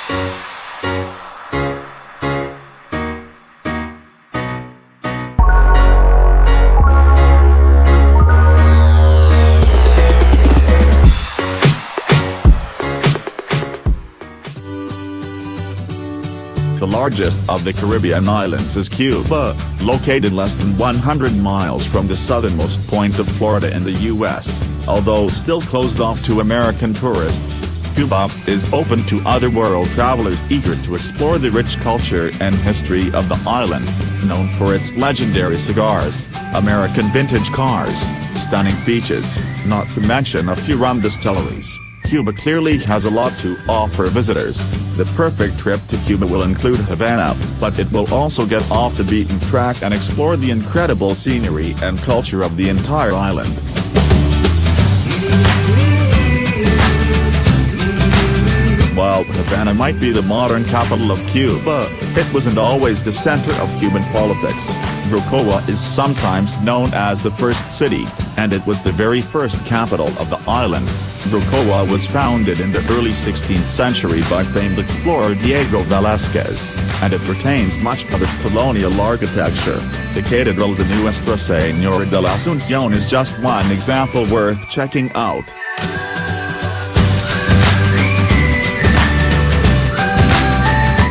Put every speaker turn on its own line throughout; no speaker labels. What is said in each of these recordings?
The largest of the Caribbean islands is Cuba, located less than 100 miles from the southernmost point of Florida in the U.S. Although still closed off to American tourists, Cuba is open to other world travelers eager to explore the rich culture and history of the island, known for its legendary cigars, American vintage cars, stunning beaches, not to mention a few rum distilleries. Cuba clearly has a lot to offer visitors. The perfect trip to Cuba will include Havana, but it will also get off the beaten track and explore the incredible scenery and culture of the entire island. While Havana might be the modern capital of Cuba, it wasn't always the center of Cuban politics. Baracoa is sometimes known as the first city, and it was the very first capital of the island. Baracoa was founded in the early 16th century by famed explorer Diego Velázquez, and it retains much of its colonial architecture. The Catedral de Nuestra Señora de la Asunción is just one example worth checking out.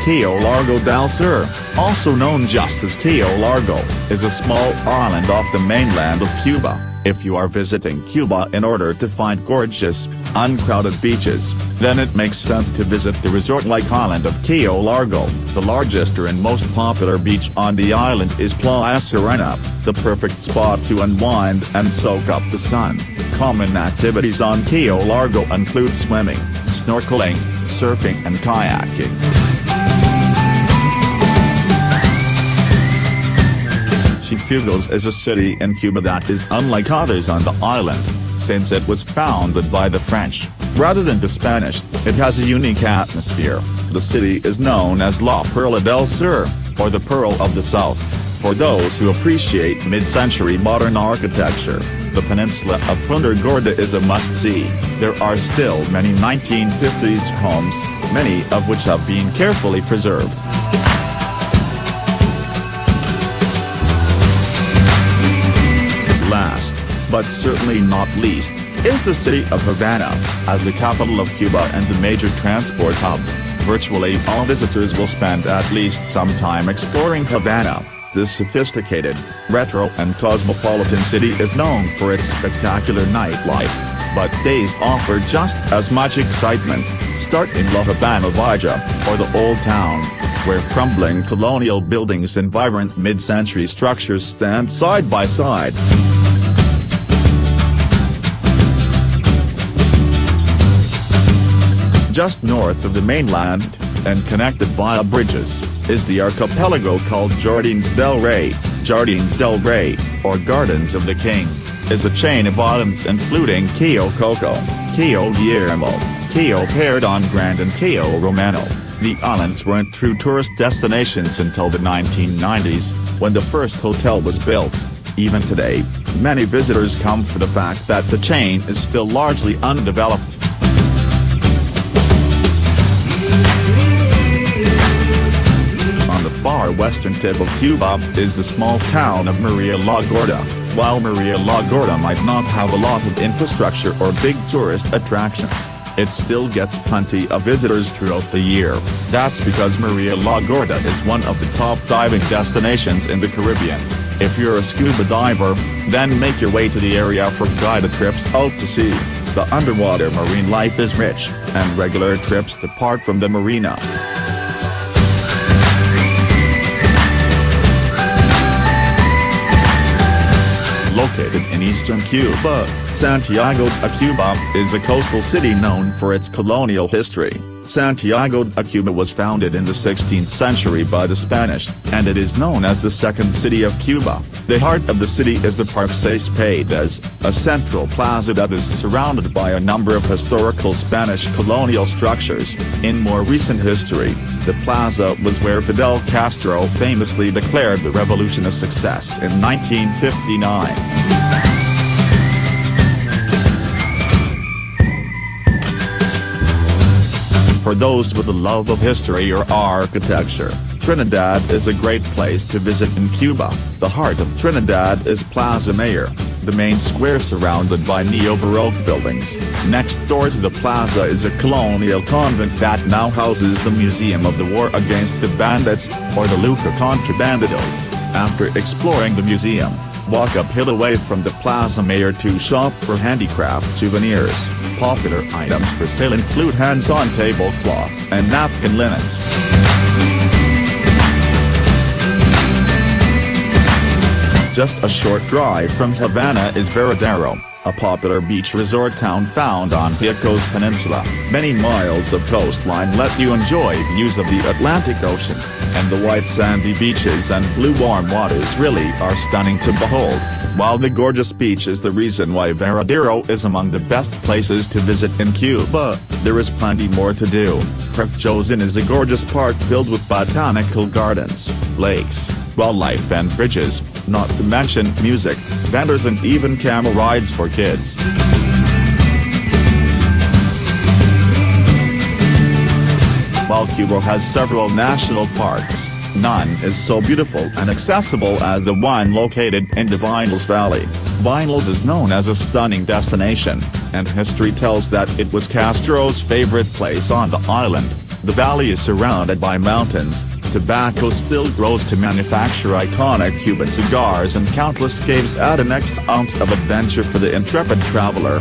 Cayo Largo del Sur, also known just as Cayo Largo, is a small island off the mainland of Cuba. If you are visiting Cuba in order to find gorgeous, uncrowded beaches, then it makes sense to visit the resort-like island of Cayo Largo. The largest and most popular beach on the island is Playa Serena, the perfect spot to unwind and soak up the sun. Common activities on Cayo Largo include swimming, snorkeling, surfing and kayaking. Cienfuegos is a city in Cuba that is unlike others on the island, since it was founded by the French, rather than the Spanish. It has a unique atmosphere. The city is known as La Perla del Sur, or the Pearl of the South. For those who appreciate mid-century modern architecture, the peninsula of Gorda is a must-see. There are still many 1950s homes, many of which have been carefully preserved. Last, but certainly not least, is the city of Havana. As the capital of Cuba and the major transport hub, virtually all visitors will spend at least some time exploring Havana. This sophisticated, retro and cosmopolitan city is known for its spectacular nightlife, but days offer just as much excitement. Start in La Habana Villa, or the Old Town, where crumbling colonial buildings and vibrant mid-century structures stand side by side. Just north of the mainland, and connected via bridges, is the archipelago called Jardines del Rey. Jardines del Rey, or Gardens of the King, is a chain of islands including Cayo Coco, Cayo Guillermo, Cayo Perdón Grande and Cayo Romano. The islands weren't true tourist destinations until the 1990s, when the first hotel was built. Even today, many visitors come for the fact that the chain is still largely undeveloped. On the far western tip of Cuba is the small town of Maria la Gorda. While Maria la Gorda might not have a lot of infrastructure or big tourist attractions, it still gets plenty of visitors throughout the year. That's because Maria la Gorda is one of the top diving destinations in the Caribbean. If you're a scuba diver, then make your way to the area for guided trips out to sea. The underwater marine life is rich, and regular trips depart from the marina. Located in eastern Cuba, Santiago de Cuba is a coastal city known for its colonial history. Santiago de Cuba was founded in the 16th century by the Spanish, and it is known as the second city of Cuba. The heart of the city is the Parque Seis Payadas, a central plaza that is surrounded by a number of historical Spanish colonial structures. In more recent history, the plaza was where Fidel Castro famously declared the revolution a success in 1959. for those with a love of history or architecture, Trinidad is a great place to visit in Cuba. The heart of Trinidad is Plaza Mayor, the main square surrounded by neo-Baroque buildings. Next door to the plaza is a colonial convent that now houses the Museum of the War Against the Bandits, or the Luca Contrabandidos. After exploring the museum, walk uphill away from the Plaza Mayor to shop for handicraft souvenirs. Popular items for sale include hands-on tablecloths and napkin linens. Just a short drive from Havana is Varadero, a popular beach resort town found on Pico's Peninsula. Many miles of coastline let you enjoy views of the Atlantic Ocean, and the white sandy beaches and blue warm waters really are stunning to behold. While the gorgeous beach is the reason why Varadero is among the best places to visit in Cuba, there is plenty more to do. Parque Josin is a gorgeous park filled with botanical gardens, lakes, wildlife and bridges, not to mention music, vendors and even camel rides for kids. While Cuba has several national parks, none is so beautiful and accessible as the one located in the Vinales Valley. Vinales is known as a stunning destination, and history tells that it was Castro's favorite place on the island. The valley is surrounded by mountains, tobacco still grows to manufacture iconic Cuban cigars, and countless caves add an extra ounce of adventure for the intrepid traveler.